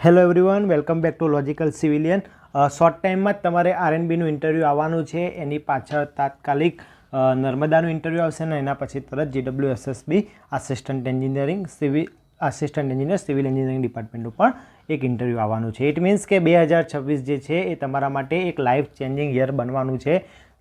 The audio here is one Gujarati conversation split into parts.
Hello everyone, welcome back to logical civilian. Short ટાઈમમાં જ તમારે આરએનબીનું ઇન્ટરવ્યૂ આવવાનું છે. એની પાછળ તાત્કાલિક નર્મદાનું ઇન્ટરવ્યૂ આવશે ને એના પછી તરત GWSSB assistant engineer civil engineering ડિપાર્ટમેન્ટનું પણ એક ઇન્ટરવ્યૂ આવવાનું છે. ઇટ મીન્સ કે 2026 જે છે એ તમારા માટે એક લાઈફ ચેન્જિંગ યર બનવાનું છે.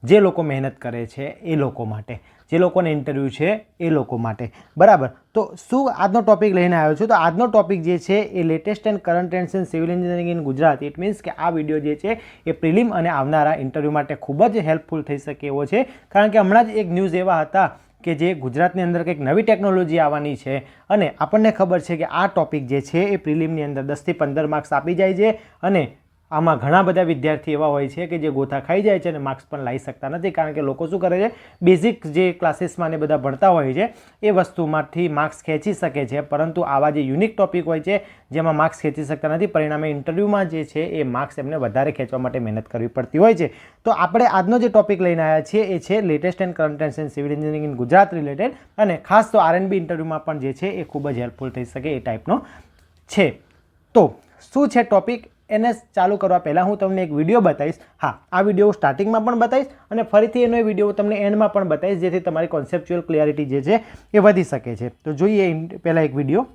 જે લોકો મહેનત કરે છે એ લોકો માટે, જે લોકોને ઇન્ટરવ્યૂ છે એ લોકો માટે, બરાબર. તો શું આજનો ટોપિક લઈને આવ્યો છું? તો આજનો ટોપિક જે છે એ latest and current trends in civil engineering in Gujarat. It means કે આ વિડીયો જે છે એ પ્રિલિમ અને આવનારા ઇન્ટરવ્યૂ માટે ખૂબ જ હેલ્પફુલ થઈ શકે એવો છે. કારણ કે હમણાં જ એક ન્યૂઝ એવા હતા કે જે ગુજરાતની અંદર કંઈક નવી ટેકનોલોજી આવવાની છે અને આપણને ખબર છે કે આ ટોપિક જે છે એ પ્રિલિમની અંદર 10 થી 15 માર્ક્સ આપી જાય છે અને આમાં ઘણા બધા વિદ્યાર્થી એવા હોય છે કે જે ગોથા ખાઈ જાય છે અને માર્ક્સ પણ લાવી શકતા નથી. કારણ કે લોકો શું કરે છે, બેઝિક જે ક્લાસીસમાં ને બધા ભણતા હોય છે એ વસ્તુમાંથી માર્ક્સ ખેંચી શકે છે, પરંતુ આવા જે યુનિક ટોપિક હોય છે જેમાં માર્ક્સ ખેંચી શકતા નથી, પરિણામે ઇન્ટરવ્યૂમાં જે છે એ માર્ક્સ એમને વધારે ખેંચવા માટે મહેનત કરવી પડતી હોય છે. તો આપણે આજનો જે ટોપિક લઈને આવ્યા છીએ એ છે latest and current trends in civil engineering in Gujarat related, અને ખાસ તો આરએનબી ઇન્ટરવ્યૂમાં પણ જે છે એ ખૂબ જ હેલ્પફુલ થઈ શકે એ ટાઈપનો છે. તો શું છે ટોપિક, એને ચાલુ કરવા પહેલાં હું તમને એક વિડીયો બતાવીશ. હા, આ વિડીયો સ્ટાર્ટિંગમાં પણ બતાવીશ અને ફરીથી એનો એ વિડીયો તમને એન્ડમાં પણ બતાવીશ, જેથી તમારી કોન્સેપ્ચ્યુઅલ ક્લિયરિટી જે છે એ વધી શકે છે. તો જોઈએ પહેલાં એક વિડીયો.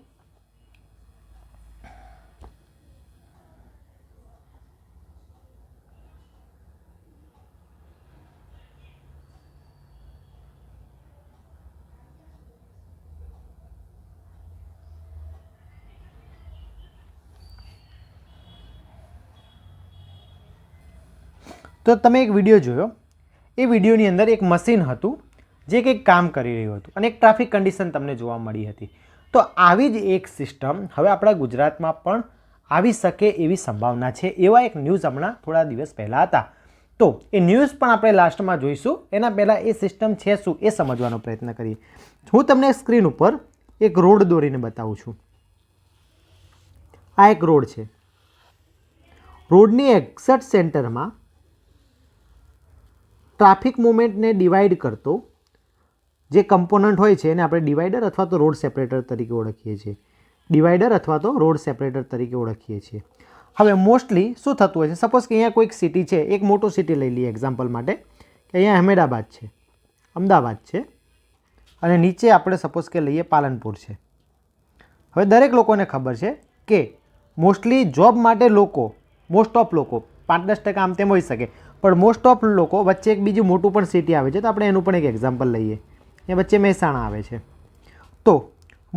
તો તમે એક વિડીયો જોયો. એ વિડીયોની અંદર એક મશીન હતું જે કંઈક કામ કરી રહ્યું હતું અને એક ટ્રાફિક કન્ડિશન તમને જોવા મળી હતી. તો આવી જ એક સિસ્ટમ હવે આપણા ગુજરાતમાં પણ આવી શકે એવી સંભાવના છે. એવા એક ન્યૂઝ હમણાં થોડા દિવસ પહેલાં હતા. તો એ ન્યૂઝ પણ આપણે લાસ્ટમાં જોઈશું. એના પહેલાં એ સિસ્ટમ છે શું એ સમજવાનો પ્રયત્ન કરીએ. હું તમને સ્ક્રીન ઉપર એક રોડ દોરીને બતાવું છું. આ એક રોડ છે. રોડની એક્ઝેક્ટ સેન્ટરમાં ટ્રાફિક મૂવમેન્ટને ડિવાઈડ કરતો જે કમ્પોનન્ટ હોય છે એને આપણે ડિવાઈડર અથવા તો રોડ સેપરેટર તરીકે ઓળખીએ છીએ. ડિવાઈડર અથવા તો રોડ સેપરેટર તરીકે ઓળખીએ છીએ. હવે મોસ્ટલી શું થતું હોય છે, સપોઝ કે અહીંયા કોઈક સિટી છે, એક મોટું સિટી લઈ લઈએ એક્ઝામ્પલ માટે, કે અહીંયા અહેમદાબાદ છે, અમદાવાદ છે, અને નીચે આપણે સપોઝ કે લઈએ પાલનપુર છે. હવે દરેક લોકોને ખબર છે કે મોસ્ટલી જોબ માટે લોકો, મોસ્ટ ઓફ લોકો 5-10% આમ તેમ હોઈ શકે, પણ મોસ્ટ ઓફ લોકો વચ્ચે એક બીજું મોટું પણ સિટી આવે છે. તો આપણે એનું પણ એક એક્ઝામ્પલ લઈએ. એ વચ્ચે મહેસાણા આવે છે. તો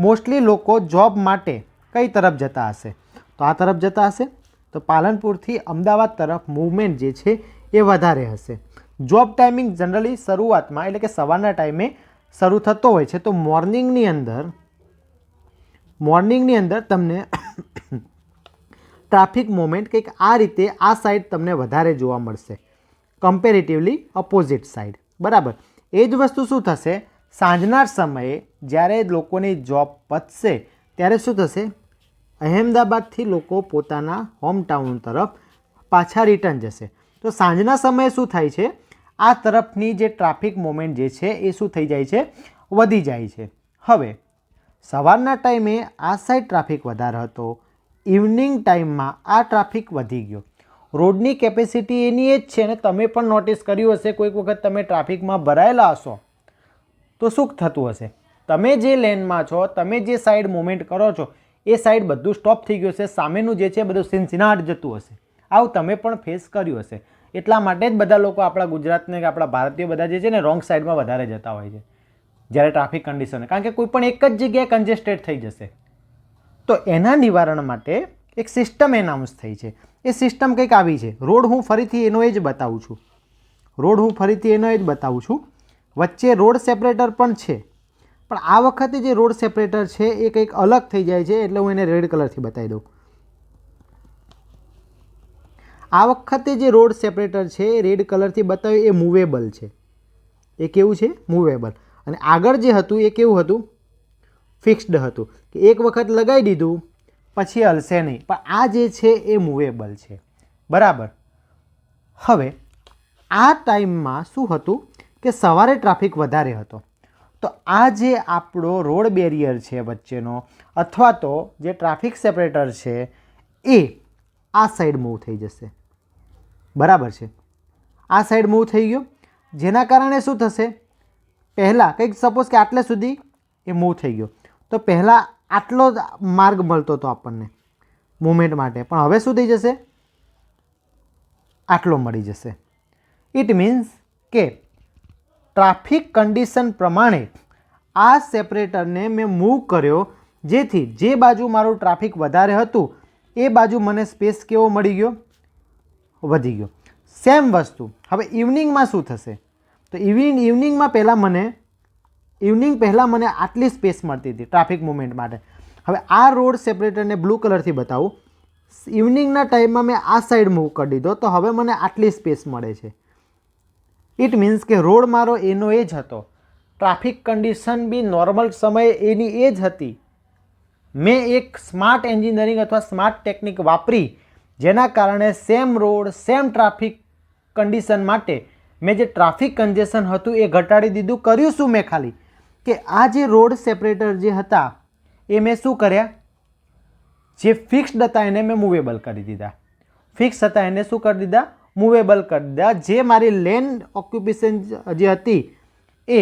મોસ્ટલી લોકો જોબ માટે કઈ તરફ જતા હશે? તો આ તરફ જતા હશે. તો પાલનપુરથી અમદાવાદ તરફ મૂવમેન્ટ જે છે એ વધારે હશે. જોબ ટાઈમિંગ જનરલી શરૂઆતમાં એટલે કે સવારના ટાઈમે શરૂ થતો હોય છે. તો મોર્નિંગની અંદર તમને ટ્રાફિક મૂવમેન્ટ કંઈક આ રીતે આ સાઈડ તમને વધારે જોવા મળશે, કમ્પેરેટિવલી અપોઝિટ સાઈડ, બરાબર. એ જ વસ્તુ શું થશે, સાંજના સમયે જ્યારે લોકોની જોબ પતશે ત્યારે શું થશે, અહેમદાબાદથી લોકો પોતાના હોમટાઉન તરફ પાછા રિટર્ન જશે. તો સાંજના સમયે શું થાય છે, આ તરફની જે ટ્રાફિક મૂવમેન્ટ જે છે એ શું થઈ જાય છે, વધી જાય છે. હવે સવારના ટાઈમે આ સાઈડ ટ્રાફિક વધારે હતો, ઇવનિંગ ટાઈમમાં આ ટ્રાફિક વધી ગયો. રોડની કેપેસિટી એની એ જ છે ને તમે પણ નોટિસ કર્યું હશે, કોઈક વખત તમે ટ્રાફિકમાં ભરાયેલા હશો તો શું થતું હશે, તમે જે લેનમાં છો, તમે જે સાઈડ મૂવમેન્ટ કરો છો એ સાઈડ બધું સ્ટોપ થઈ ગયું હશે, સામેનું જે છે બધું સિનસિનાટ જતું હશે. આવું તમે પણ ફેસ કર્યું હશે. એટલા માટે જ બધા લોકો આપણા ગુજરાતને કે આપણા ભારતીય બધા જે છે ને રોંગ સાઈડમાં વધારે જતા હોય છે જ્યારે ટ્રાફિક કન્ડિશન, કારણ કે કોઈ પણ એક જ જગ્યાએ કન્જેસ્ટેડ થઈ જશે. તો એના નિવારણ માટે એક સિસ્ટમ એનાઉન્સ થઈ છે. એ સિસ્ટમ કંઈક આવી છે. રોડ હું ફરીથી એનો એ જ બતાવું છું. વચ્ચે રોડ સેપરેટર પણ છે, પણ આ વખતે જે રોડ સેપરેટર છે એ કંઈક અલગ થઈ જાય છે, એટલે હું એને રેડ કલરથી બતાવી દઉં. આ વખતે જે રોડ સેપરેટર છે એ રેડ કલરથી બતાવ્યું, એ મૂવેબલ છે. એ કેવું છે, મૂવેબલ. અને આગળ જે હતું એ કેવું હતું, ફિક્સ્ડ હતું, કે એક વખત લગાવી દીધું પછી હલશે નહીં. પણ આ જે છે એ મૂવેબલ છે, બરાબર. હવે આ ટાઈમમાં શું હતું કે સવારે ટ્રાફિક વધારે હતો. તો આ જે આપણો રોડ બેરિયર છે વચ્ચેનો, અથવા તો જે ટ્રાફિક સેપરેટર છે એ આ સાઈડ મૂવ થઈ જશે, બરાબર છે, આ સાઈડ મૂવ થઈ ગયો, જેના કારણે શું થશે, પહેલાં કંઈક સપોઝ કે આટલે સુધી એ મૂવ થઈ ગયો, તો પહેલાં આટલો જ માર્ગ મળતો હતો આપણને મૂવમેન્ટ માટે, પણ હવે શું થઈ જશે, આટલો મળી જશે. ઇટ મીન્સ કે ટ્રાફિક કન્ડિશન પ્રમાણે આ સેપરેટરને મેં મૂવ કર્યો, જેથી જે બાજુ મારું ટ્રાફિક વધારે હતું એ બાજુ મને સ્પેસ કેવો મળી ગયો, વધી ગયો. સેમ વસ્તુ હવે ઇવનિંગમાં શું થશે, તો ઇવનિંગમાં પહેલાં મને આટલી સ્પેસ મળતી હતી ટ્રાફિક મૂવમેન્ટ માટે. હવે આ રોડ સેપરેટરને બ્લુ કલરથી બતાવું, ઇવનિંગના ટાઈમમાં મેં આ સાઈડ મૂવ કરી દીધો, તો હવે મને આટલી સ્પેસ મળે છે. ઇટ મીન્સ કે રોડ મારો એનો એ જ હતો, ટ્રાફિક કન્ડિશન બી નોર્મલ સમયે એની એ જ હતી. મેં એક સ્માર્ટ એન્જિનિયરિંગ અથવા સ્માર્ટ ટેકનિક વાપરી, જેના કારણે same road same traffic condition માટે મેં જે ટ્રાફિક કન્જેશન હતું એ ઘટાડી દીધું. કર્યું શું મેં, ખાલી કે આ જે રોડ સેપરેટર જે હતા એ મેં શું કર્યા, જે ફિક્સ્ડ હતા એને મેં મૂવેબલ કરી દીધા, ફિક્સ હતા એને શું કરી દીધા, મૂવેબલ કરી દીધા. જે મારી લેન ઓક્યુપેશન જે હતી એ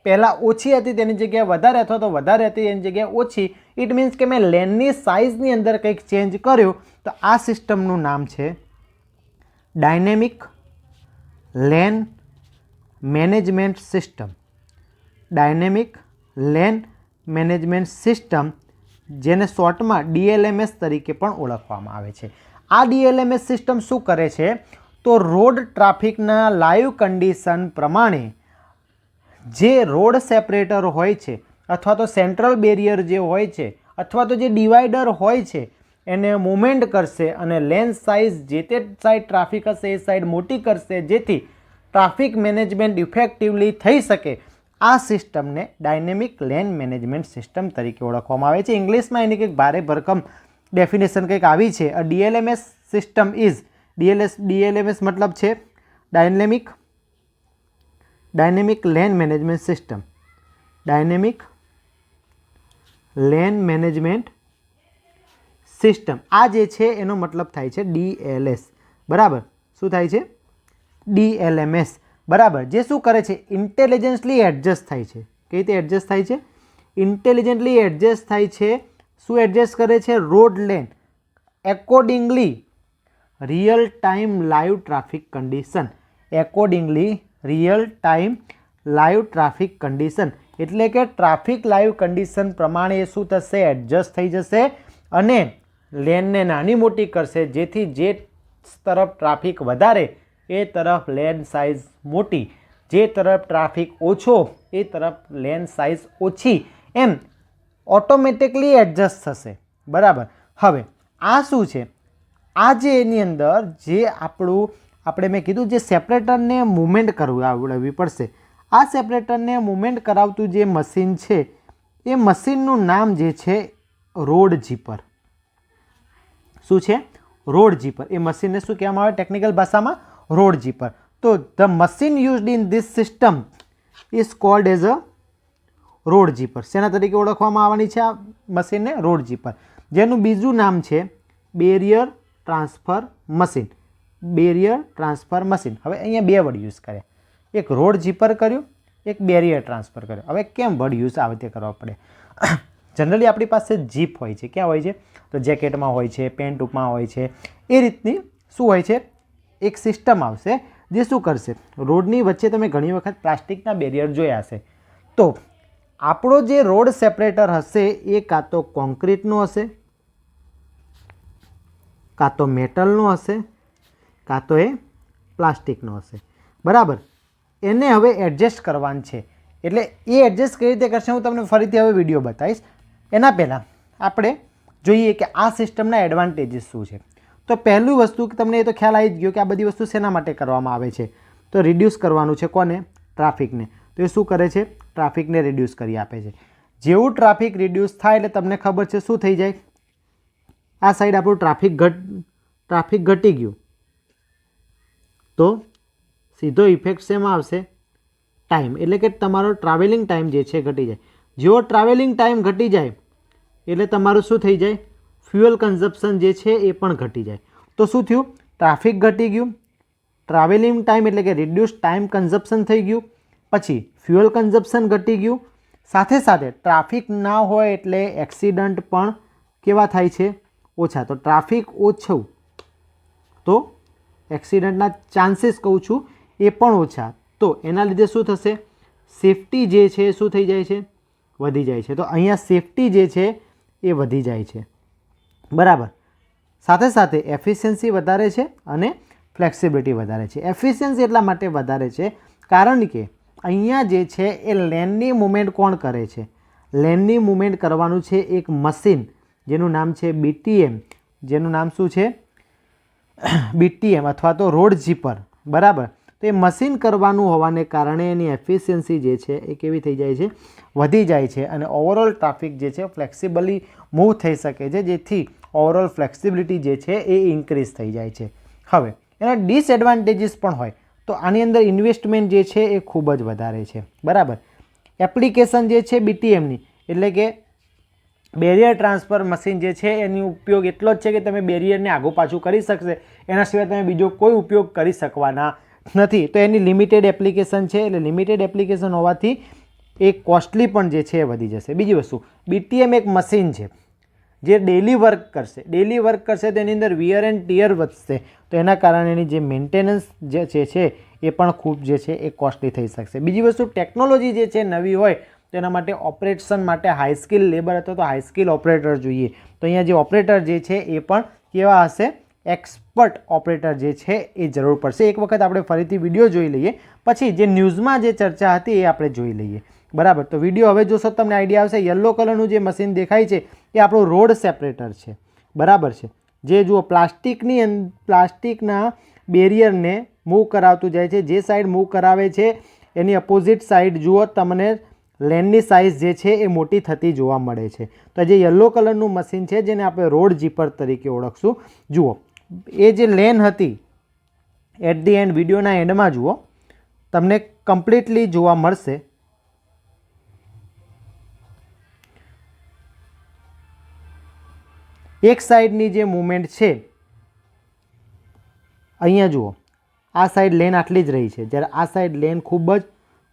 પહેલાં ઓછી હતી તેની જગ્યાએ વધારે, અથવા તો વધારે હતી એની જગ્યાએ ઓછી. ઇટ મીન્સ કે મેં લેનની સાઇઝની અંદર કંઈક ચેન્જ કર્યો. તો આ સિસ્ટમનું નામ છે dynamic lane management system. Dynamic lane management system, જેને શોર્ટમાં DLMS તરીકે પણ ઓળખવામાં આવે છે. આ DLMS સિસ્ટમ શું કરે છે, તો રોડ ટ્રાફિકના લાઈવ કન્ડિશન પ્રમાણે જે રોડ સેપરેટર હોય છે, અથવા તો સેન્ટ્રલ બેરિયર જે હોય છે, અથવા તો જે ડિવાઈડર હોય છે, એને મૂવમેન્ટ કરશે અને લેન સાઇઝ જે તે સાઈડ ટ્રાફિક હશે એ સાઈડ મોટી કરશે, જેથી ટ્રાફિક મેનેજમેન્ટ ઇફેક્ટિવલી થઈ શકે. આ સિસ્ટમને ડાયનેમિક લેન મેનેજમેન્ટ સિસ્ટમ તરીકે ઓળખવામાં આવે છે. ઇંગ્લિશમાં એની કંઈક ભારે ભરકમ ડેફિનેશન કંઈક આવી છે. A DLMS system is, DLMS મતલબ છે dynamic lane management system. Dynamic lane management system આ જે છે એનો મતલબ થાય છે DLS, બરાબર. શું થાય છે, DLMS, બરાબર. જે શું કરે છે, ઇન્ટેલિજન્સલી એડજસ્ટ થાય છે. કઈ રીતે એડજસ્ટ થાય છે, ઇન્ટેલિજન્ટલી એડજસ્ટ થાય છે. શું એડજસ્ટ કરે છે, road lane accordingly real time live traffic condition. Accordingly real time live traffic condition એટલે કે ટ્રાફિક લાઈવ કન્ડિશન પ્રમાણે એ શું થશે, એડજસ્ટ થઈ જશે અને લેનને નાની મોટી કરશે, જેથી જે તરફ ટ્રાફિક વધારે એ તરફ લેન સાઇઝ મોટી, જે તરફ ટ્રાફિક ઓછો એ તરફ લેન સાઇઝ ઓછી, એમ ઓટોમેટિકલી એડજસ્ટ થશે, બરાબર. હવે આ શું છે, આ જે એની અંદર જે આપણે મેં કીધું જે સેપરેટરને મૂવમેન્ટ કરાવવી પડશે, આ સેપરેટરને મૂવમેન્ટ કરાવતું જે મશીન છે એ મશીનનું નામ જે છે રોડ જીપર. શું છે, રોડ જીપર. એ મશીનને શું કહેવામાં આવે ટેકનિકલ ભાષામાં, રોડ જીપર. તો the machine used in this system is called as a road zipper. શેના તરીકે ઓળખવામાં આવવાની છે આ મશીનને, રોડ જીપર. જેનું બીજું નામ છે barrier transfer machine. Barrier transfer machine. હવે અહીંયા બે વર્ડ યુઝ કર્યા, એક રોડ જીપર કર્યું, એક બેરિયર ટ્રાન્સફર કર્યો. હવે કેમ વર્ડ યુઝ આવે તે કરવા પડે. જનરલી આપણી પાસે જીપ હોય છે, ક્યાં હોય છે, તો જેકેટમાં હોય છે, પેન્ટમાં હોય છે. એ રીતની શું હોય છે, એક સિસ્ટમ આવશે જે શું કરશે, રોડની વચ્ચે તમે ઘણી વખત પ્લાસ્ટિકના બેરિયર જોયા હશે. તો આપણો જે રોડ સેપરેટર હશે એ કાં તો કોન્ક્રીટનો હશે, કાં તો મેટલનો હશે, કાં તો એ પ્લાસ્ટિકનો હશે, બરાબર. એને હવે એડજસ્ટ કરવાનું છે. એટલે એ એડજસ્ટ કઈ રીતે કરશે હું તમને ફરીથી હવે વિડીયો બતાવીશ. એના પહેલાં આપણે જોઈએ કે આ સિસ્ટમના એડવાન્ટેજીસ શું છે. તો પહેલું વસ્તુ કે તમને એ તો ખ્યાલ આવી જ ગયો કે આ બધી વસ્તુ શેના માટે કરવામાં આવે છે, તો રિડ્યુસ કરવાનું છે. કોને, ટ્રાફિકને. તો એ શું કરે છે, ટ્રાફિકને રિડ્યુસ કરી આપે છે. જેવું ટ્રાફિક રિડ્યુસ થાય એટલે તમને ખબર છે શું થઈ જાય, આ સાઈડ આપણું ટ્રાફિક ઘટી ગયું, તો સીધો ઇફેક્ટ શેમાં આવશે, ટાઈમ. એટલે કે તમારો ટ્રાવેલિંગ ટાઈમ જે છે ઘટી જાય. જેવો ટ્રાવેલિંગ ટાઈમ ઘટી જાય એટલે તમારું શું થઈ જાય, ફ્યુઅલ કન્ઝપ્શન જે છે એ પણ ઘટી જાય. તો શું થયું? ટ્રાફિક ઘટી ગયું, ટ્રાવેલિંગ ટાઈમ એટલે કે રિડ્યુસ ટાઈમ કન્ઝપ્શન થઈ ગયું, પછી ફ્યુઅલ કન્ઝપ્શન ઘટી ગયું, સાથે સાથે ટ્રાફિક ના હોય એટલે એક્સિડન્ટ પણ કેવા થાય છે? ઓછા. તો ટ્રાફિક ઓછું તો એક્સિડન્ટના ચાન્સીસ કહું છું એ પણ ઓછા. તો એના લીધે શું થશે? સેફટી જે છે શું થઈ જાય છે? વધી જાય છે. તો અહીંયા સેફટી જે છે એ વધી જાય છે, બરાબર. સાથે સાથે એફિશિયન્સી વધારે છે અને ફ્લેક્સિબિલિટી વધારે છે. એફિશિયન્સી એટલા માટે વધારે છે કારણ કે અહીંયા જે છે એ લેનની મૂવમેન્ટ કોણ કરે છે? લેનની મૂવમેન્ટ કરવાનું છે એક મશીન જેનું નામ છે BTM, જેનું નામ શું છે? BTM અથવા તો રોડ જીપર, બરાબર. તો એ મશીન કરવાનું હોવાને કારણે એની એફિશિયન્સી જે છે એ કેવી થઈ જાય છે? વધી જાય છે અને ઓવરઓલ ટ્રાફિક જે છે ફ્લેક્સિબલી મૂવ થઈ શકે છે, જેથી ઓવરઓલ ફ્લેક્સિબિલિટી જે છે એ ઇન્ક્રીઝ થઈ જાય છે. હવે એના ડિસએડવાન્ટેજીસ પણ હોય. તો આની અંદર ઇન્વેસ્ટમેન્ટ જે છે એ ખૂબ જ વધારે છે, બરાબર. એપ્લિકેશન જે છે BTMની એટલે કે બેરિયર ટ્રાન્સફર મશીન જે છે એનો ઉપયોગ એટલો જ છે કે તમે બેરિયરને આગું પાછું કરી શકશે, એના સિવાય તમે બીજો કોઈ ઉપયોગ કરી શકવાના નથી. તો એની લિમિટેડ એપ્લિકેશન છે, એટલે લિમિટેડ એપ્લિકેશન હોવાથી એ કોસ્ટલી પણ જે છે એ વધી જશે. બીજી વસ્તુ, BTM એક મશીન છે જે ડેલી વર્ક કરશે. ડેલી વર્ક કરશે તો એની અંદર વિયર એન્ડ ટીયર વધશે, તો એના કારણે એની જે મેન્ટેનન્સ જે છે એ પણ ખૂબ જે છે એ કોસ્ટલી થઈ શકશે. બીજી વસ્તુ, ટેકનોલોજી જે છે નવી હોય તો એના માટે ઓપરેશન માટે હાઈ સ્કિલ લેબર અથવા તો હાઈ સ્કિલ ઓપરેટર જોઈએ. તો અહીંયા જે ઓપરેટર જે છે એ પણ કેવા હશે? એક્સપર્ટ ઓપરેટર જે છે એ જરૂર પડશે. એક વખત આપણે ફરીથી વિડીયો જોઈ લઈએ, પછી જે ન્યૂઝમાં જે ચર્ચા હતી એ આપણે જોઈ લઈએ, બરાબર. તો વિડીયો હવે જોશો તમને આઈડિયા આવશે. યલો કલરનું જે મશીન દેખાય છે એ આપણું રોડ સેપરેટર છે, બરાબર છે. જે જુઓ પ્લાસ્ટિકના બેરિયરને મૂવ કરાવતું જાય છે. જે સાઈડ મૂવ કરાવે છે એની અપોઝિટ સાઈડ જુઓ તમને લેનની સાઇઝ જે છે એ મોટી થતી જોવા મળે છે. તો જે યલો કલરનું મશીન છે જેને આપણે રોડ જીપર તરીકે ઓળખશું. જુઓ એ જે લેન હતી એટ ધી એન્ડ, વિડીયોના એન્ડમાં જુઓ તમને કમ્પ્લીટલી જોવા મળશે. એક સાઈડની જે મૂવમેન્ટ છે અહીંયા જુઓ, આ સાઈડ લેન આટલી જ રહી છે, જ્યારે આ સાઈડ લેન ખૂબ જ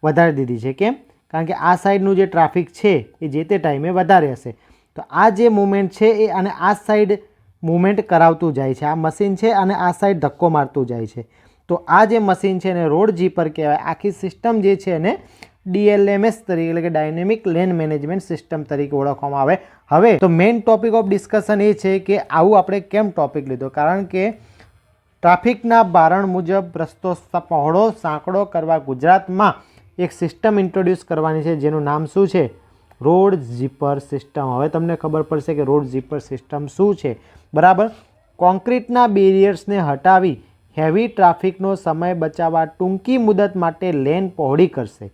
વધારી દીધી છે. કેમ? કારણ કે આ સાઈડનું જે ટ્રાફિક છે એ જે તે ટાઈમે વધારે હશે. તો આ જે મૂવમેન્ટ છે એ અને આ સાઈડ મૂવમેન્ટ કરાવતું જાય છે. આ મશીન છે અને આ સાઈડ ધક્કો મારતું જાય છે. તો આ જે મશીન છે એને રોડ જીપર કહેવાય. આખી સિસ્ટમ જે છે એને DLMS તરીકે એટલે કે ડાયનેમિક લેન મેનેજમેન્ટ સિસ્ટમ તરીકે ઓળખવામાં આવે. હવે તો મેઇન ટોપિક ઓફ ડિસ્કશન એ છે કે આવું આપણે કેમ ટોપિક લીધો? કારણ કે ટ્રાફિકના બારણ મુજબ રસ્તો પહોળો સાંકડો કરવા ગુજરાતમાં એક સિસ્ટમ ઇન્ટ્રોડ્યુસ કરવાની છે જેનું નામ શું છે? Road zipper system. હવે તમને ખબર પડશે કે રોડ ઝીપર સિસ્ટમ શું છે, બરાબર. કોન્ક્રીટના બેરિયર્સને હટાવી હેવી ટ્રાફિકનો સમય બચાવવા ટૂંકી મુદત માટે લેન પહોળી કરશે.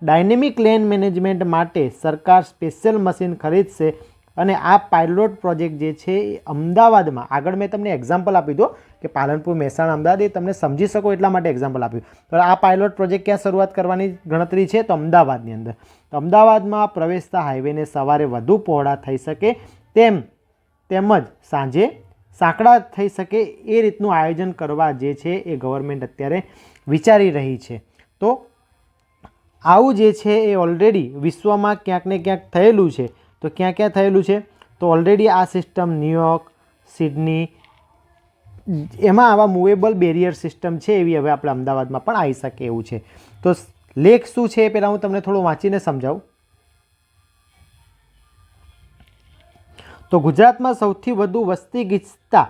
ડાયનેમિક લેન મેનેજમેન્ટ માટે સરકાર સ્પેશિયલ મશીન ખરીદશે અને આ પાયલોટ પ્રોજેક્ટ જે છે એ અમદાવાદમાં, આગળ મેં તમને એક્ઝામ્પલ આપી દો કે પાલનપુર, મહેસાણા, અમદાવાદ, એ તમને સમજી શકો એટલા માટે એક્ઝામ્પલ આપ્યું. તો આ પાયલોટ પ્રોજેક્ટ ક્યાં શરૂઆત કરવાની ગણતરી છે? તો અમદાવાદની અંદર. તો અમદાવાદમાં પ્રવેશતા હાઈવેને સવારે વધુ પહોળા થઈ શકે તેમજ સાંજે સાંકડા થઈ શકે એ રીતનું આયોજન કરવા જે છે એ ગવર્મેન્ટ અત્યારે વિચારી રહી છે. તો આવું જે છે એ ઓલરેડી વિશ્વમાં ક્યાંક ને ક્યાંક થયેલું છે. તો ક્યાં ક્યાં થયેલું છે? તો ઓલરેડી આ સિસ્ટમ ન્યુયોર્ક, સિડની, એમાં આવા મૂવેબલ બેરિયર સિસ્ટમ છે એવી હવે આપણે અમદાવાદમાં પણ આવી શકે એવું છે. તો લેખ શું છે એ પહેલાં હું તમને થોડું વાંચીને સમજાવું. તો ગુજરાતમાં સૌથી વધુ વસ્તી ગીચતા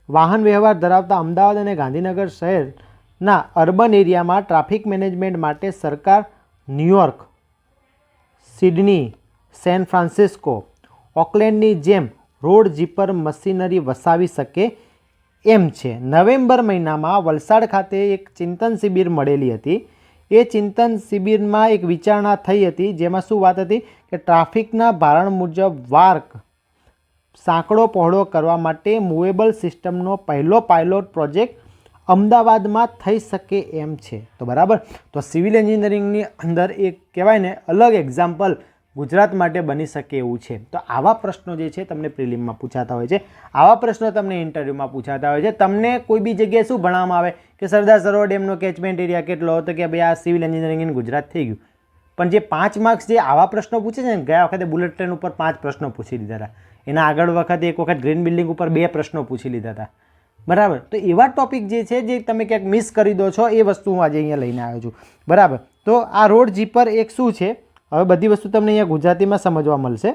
વાહન વ્યવહાર ધરાવતા અમદાવાદ અને ગાંધીનગર શહેરના અર્બન એરિયામાં ટ્રાફિક મેનેજમેન્ટ માટે સરકાર ન્યુયોર્ક, સિડની, સેન ફ્રાન્સિસ્કો, ઓકલેન્ડની જેમ રોડ જીપર મશીનરી વસાવી શકે એમ છે. નવેમ્બર મહિનામાં વલસાડ ખાતે એક ચિંતન શિબિર મળેલી હતી. એ ચિંતન શિબિરમાં એક વિચારણા થઈ હતી જેમાં શું વાત હતી કે ટ્રાફિકના ભારણ મુજબ વાર્ક સાંકડો પહોળો કરવા માટે મૂવેબલ સિસ્ટમનો પહેલો પાયલોટ પ્રોજેક્ટ અમદાવાદમાં થઈ શકે એમ છે. તો બરાબર, તો સિવિલ એન્જિનિયરિંગની અંદર એક કહેવાય ને અલગ એક્ઝામ્પલ ગુજરાત માટે બની શકે એવું છે. તો આવા પ્રશ્નો જે છે તમને પ્રિલિમમાં પૂછાતા હોય છે, આવા પ્રશ્નો તમને ઇન્ટરવ્યૂમાં પૂછાતા હોય છે. તમને કોઈ બી જગ્યાએ શું ભણવામાં આવે કે સરદાર સરોવર ડેમનો કેચમેન્ટ એરિયા કેટલો હતો, કે ભાઈ આ સિવિલ એન્જિનિયરિંગ ઇન ગુજરાત થઈ ગયું. પણ જે 5 માર્ક્સ જે આવા પ્રશ્નો પૂછે છે ને, ગયા વખતે બુલેટ ટ્રેન ઉપર 5 પ્રશ્નો પૂછી લીધા હતા, એના આગળ વખતે એક વખત ગ્રીન બિલ્ડિંગ ઉપર 2 પ્રશ્નો પૂછી લીધા હતા, બરાબર. તો એવા ટોપિક જે છે જે તમે ક્યાંક મિસ કરી દો છો, એ વસ્તુ હું આજે અહીંયા લઈને આવ્યો છું, બરાબર. તો આ રોડ જીપર એક શું છે, હવે બધી વસ્તુ તમને અહીંયા ગુજરાતીમાં સમજવા મળશે.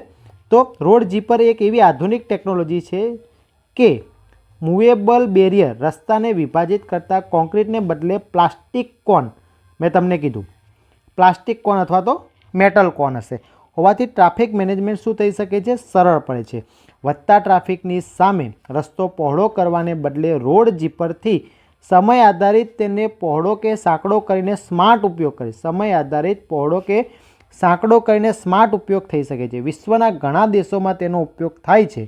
તો રોડ જીપર એક એવી આધુનિક ટેકનોલોજી છે કે મૂવેબલ બેરિયર, રસ્તાને વિભાજિત કરતા કોન્ક્રીટને બદલે પ્લાસ્ટિક કોન, મેં તમને કીધું પ્લાસ્ટિક કોન અથવા તો મેટલ કોન હશે, હોવાથી ટ્રાફિક મેનેજમેન્ટ શું થઈ શકે છે, સરળ પડે છે. વધતા ટ્રાફિકની સામે રસ્તો પહોળો કરવાને બદલે રોડ જીપરથી સમય આધારિત તેને પહોળો કે સાંકડો કરીને સ્માર્ટ ઉપયોગ કરે, સમય આધારિત પહોળો કે સાંકડો કરીને સ્માર્ટ ઉપયોગ થઈ શકે છે. વિશ્વના ઘણા દેશોમાં તેનો ઉપયોગ થાય છે.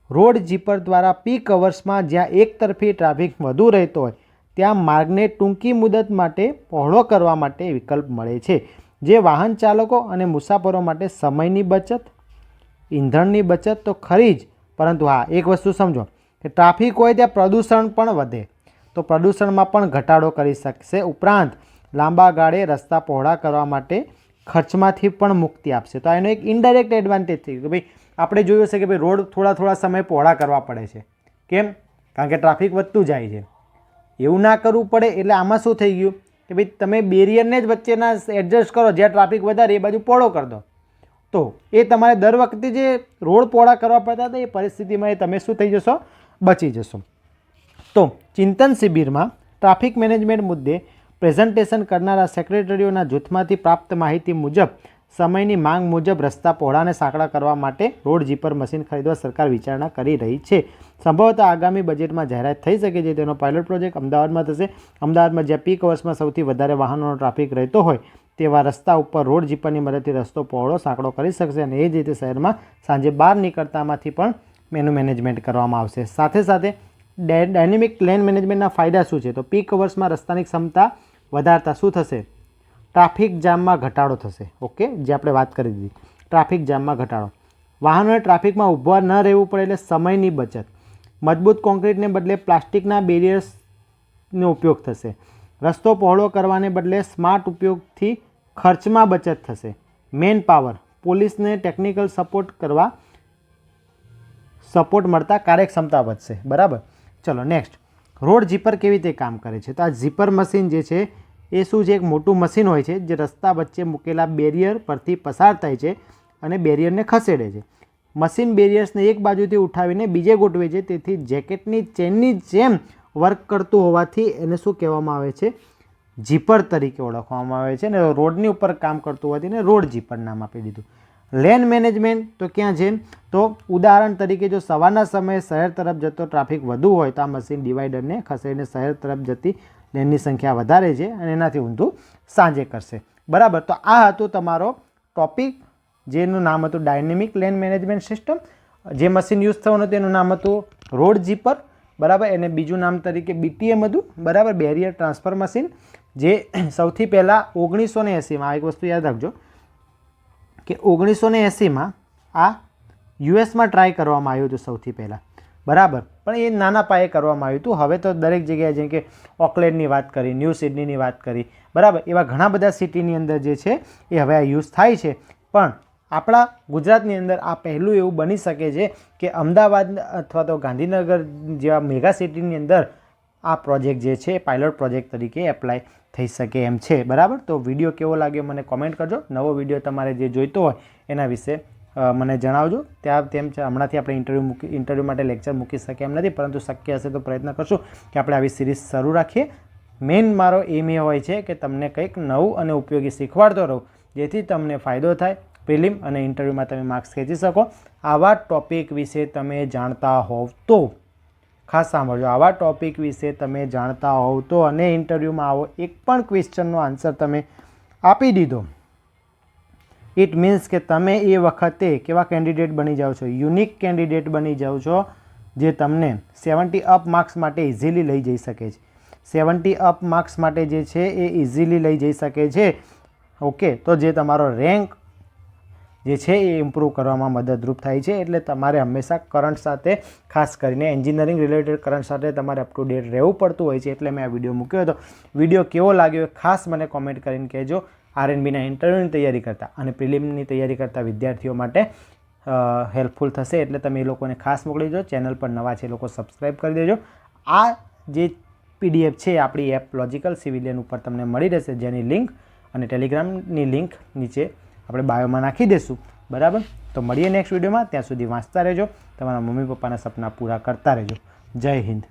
રોડ જીપર દ્વારા પીક અવર્સમાં જ્યાં એકતરફી ટ્રાફિક વધુ રહેતો હોય ત્યાં માર્ગને ટૂંકી મુદત માટે પહોળો કરવા માટે વિકલ્પ મળે છે, જે વાહન ચાલકો અને મુસાફરો માટે સમયની બચત, ઈંધણની બચત તો ખરી જ, પરંતુ હા એક વસ્તુ સમજો કે ટ્રાફિક હોય ત્યાં પ્રદૂષણ પણ વધે, તો પ્રદૂષણમાં પણ ઘટાડો કરી શકશે. ઉપરાંત લાંબા ગાળે રસ્તા પહોળા કરવા માટે ખર્ચમાંથી પણ મુક્તિ આપશે. તો એનો એક ઇનડાયરેક્ટ એડવાન્ટેજ થઈ કે ભાઈ આપણે જોયું છે કે ભાઈ રોડ થોડા સમય પહોળા કરવા પડે છે. કેમ? કારણ કે ટ્રાફિક વધતું જાય છે. એવું ના કરવું પડે. એટલે આમાં શું થઈ ગયું કે ભાઈ તમે બેરિયરને જ વચ્ચેના એડજસ્ટ કરો, જ્યાં ટ્રાફિક વધારે એ બાજુ પહોળો કરી દો, તો એ તમારે દર વખતે જે રોડ પહોળા કરવા પડતા હતા એ પરિસ્થિતિમાં એ તમે શું થઈ જશો, બચી જશો. તો ચિંતન શિબિરમાં ટ્રાફિક મેનેજમેન્ટ મુદ્દે પ્રેઝન્ટેશન કરનારા સેક્રેટરીઓના જૂથમાંથી પ્રાપ્ત માહિતી મુજબ સમયની માંગ મુજબ રસ્તા પહોળાને સાંકડા કરવા માટે રોડ જીપર મશીન ખરીદવા સરકાર વિચારણા કરી રહી છે. સંભવતઃ આગામી બજેટમાં જાહેરાત થઈ શકે છે. તેનો પાયલોટ પ્રોજેક્ટ અમદાવાદમાં થશે. અમદાવાદમાં જ્યાં પીક અવર્સમાં સૌથી વધારે વાહનોનો ટ્રાફિક રહેતો હોય તેવા રસ્તા ઉપર રોડ જીપરની મદદથી રસ્તો પહોળો સાંકડો કરી શકશે, અને એ જ રીતે શહેરમાં સાંજે બહાર નીકળતામાંથી પણ એનું મેનેજમેન્ટ કરવામાં આવશે. સાથે સાથે ડાયનેમિક લેન મેનેજમેન્ટના ફાયદા શું છે, તો પીક અવર્સમાં રસ્તાની ક્ષમતા વધારતા શું થશે, ટ્રાફિક જામમાં ઘટાડો થશે. ઓકે, જે આપણે વાત કરી દીધી, ટ્રાફિક જામમાં ઘટાડો, વાહનોને ટ્રાફિકમાં ઊભા ન રહેવું પડે એટલે સમયની બચત, મજબૂત કોન્ક્રીટને બદલે પ્લાસ્ટિકના બેરિયર્સનો ઉપયોગ થશે, રસ્તો પહોળો કરવાને બદલે સ્માર્ટ ઉપયોગથી ખર્ચમાં બચત થશે, મેન પાવર, પોલીસને ટેકનિકલ સપોર્ટ મળતા કાર્યક્ષમતા વધશે. બરાબર. ચલો નેક્સ્ટ, રોડ જીપર કેવી રીતે કામ કરે છે, તો આ જીપર મશીન જે છે એ શું છે, એક મોટું મશીન હોય છે જે રસ્તા વચ્ચે મૂકેલા બેરિયર પરથી પસાર થાય છે અને બેરિયરને ખસેડે છે. મશીન બેરિયર્સને એક બાજુથી ઉઠાવીને બીજે ગોઠવે છે, તેથી જેકેટની ચેનની જેમ વર્ક કરતું હોવાથી એને શું કહેવામાં આવે છે, જીપર તરીકે ઓળખવામાં આવે છે. અને રોડની ઉપર કામ કરતું હોવાથી એને રોડ જીપર નામ આપી દીધું. લેન મેનેજમેન્ટ તો ક્યાં છે, તો ઉદાહરણ તરીકે જો સવારના સમયે શહેર તરફ જતો ટ્રાફિક વધુ હોય તો આ મશીન ડિવાઈડરને ખસેડીને શહેર તરફ જતી લેનની સંખ્યા વધારે છે અને એનાથી ઊંધું સાંજે કરશે. બરાબર. તો આ હતું તમારો ટોપિક, જેનું નામ હતું ડાયનેમિક લેન મેનેજમેન્ટ સિસ્ટમ. જે મશીન યુઝ થવાનું તેનું નામ હતું રોડ જીપર. બરાબર. એને બીજું નામ તરીકે BTM હતું. બરાબર, બેરિયર ટ્રાન્સફર મશીન, જે સૌથી પહેલાં 1980માં, એક વસ્તુ યાદ રાખજો કે 1980માં આ યુએસમાં ટ્રાય કરવામાં આવ્યું હતું સૌથી પહેલાં. બરાબર. પણ એ નાના પાયે કરવામાં આવ્યું હતું. હવે તો દરેક જગ્યાએ, જેમ કે ઓકલેન્ડની વાત કરી, ન્યૂ સિડનીની વાત કરી, બરાબર, એવા ઘણા બધા સિટીની અંદર જે છે એ હવે આ યુઝ થાય છે. પણ આપણા ગુજરાતની અંદર આ પહેલું એવું બની શકે છે કે અમદાવાદ અથવા તો ગાંધીનગર જેવા મેગા સિટીની અંદર આ પ્રોજેક્ટ જે છે પાયલોટ પ્રોજેક્ટ તરીકે એપ્લાય થઈ શકે એમ છે. બરાબર. તો વિડીયો કેવો લાગ્યો મને કોમેન્ટ કરજો. નવો વિડીયો તમારે જે જોઈતો હોય એના વિશે મને જણાવજો. તેમ હમણાંથી આપણે ઇન્ટરવ્યૂ માટે લેક્ચર મૂકી શકીએ એમ નથી, પરંતુ શક્ય હશે તો પ્રયત્ન કરશું કે આપણે આવી સિરીઝ શરૂ રાખીએ. મેઇન મારો એમ એ હોય છે કે તમને કંઈક નવું અને ઉપયોગી શીખવાડતો રહું, જેથી તમને ફાયદો થાય, પ્રિલિમ અને ઇન્ટરવ્યૂમાં તમે માર્ક્સ ખેંચી શકો. આવા ટોપિક વિશે તમે જાણતા હોવ તો ખાસ સાંભળજો, આવા ટોપિક વિશે તમે જાણતા હોવ તો, અને ઇન્ટરવ્યૂમાં આવો એક પણ ક્વેશ્ચનનો આન્સર તમે આપી દીધો, ઇટ મીન્સ કે તમે એ વખતે કેવા કેન્ડિડેટ બની જાઓ છો, યુનિક કેન્ડિડેટ બની જાઓ છો, જે તમને 70 અપ માર્ક્સ માટે ઇઝીલી લઈ જઈ શકે છે. 70 અપ માર્ક્સ માટે જે છે એ ઇઝીલી લઈ જઈ શકે છે. ઓકે. તો જે તમારો રેન્ક જે છે એ ઇમ્પ્રૂવ કરવામાં મદદરૂપ થાય છે. એટલે તમારે હંમેશા કરંટ સાથે, ખાસ કરીને એન્જિનિયરિંગ રિલેટેડ કરંટ સાથે તમારે અપ ટુ ડેટ રહેવું પડતું હોય છે. એટલે મેં આ વિડીયો મૂક્યો હતો. વિડીયો કેવો લાગ્યો એ ખાસ મને કોમેન્ટ કરીને કહેજો. આરએનબીના ઇન્ટરવ્યૂની તૈયારી કરતા અને પ્રિલિમની તૈયારી કરતા વિદ્યાર્થીઓ માટે હેલ્પફુલ થશે. એટલે તમે એ લોકોને ખાસ મોકલી દો. ચેનલ પર નવા છે એ લોકો સબસ્ક્રાઈબ કરી દેજો. આ જે PDF છે આપણી એપ લોજિકલ સિવિલિયન ઉપર તમને મળી રહેશે, જેની લિંક અને ટેલિગ્રામની લિંક નીચે આપણે બાયોમાં નાખી દઈશું. બરાબર, તો મળીએ નેક્સ્ટ વિડીયોમાં. ત્યાં સુધી વાંચતા રહેજો, તમારા મમ્મી પપ્પાના સપના પૂરા કરતા રહેજો. જય હિન્દ.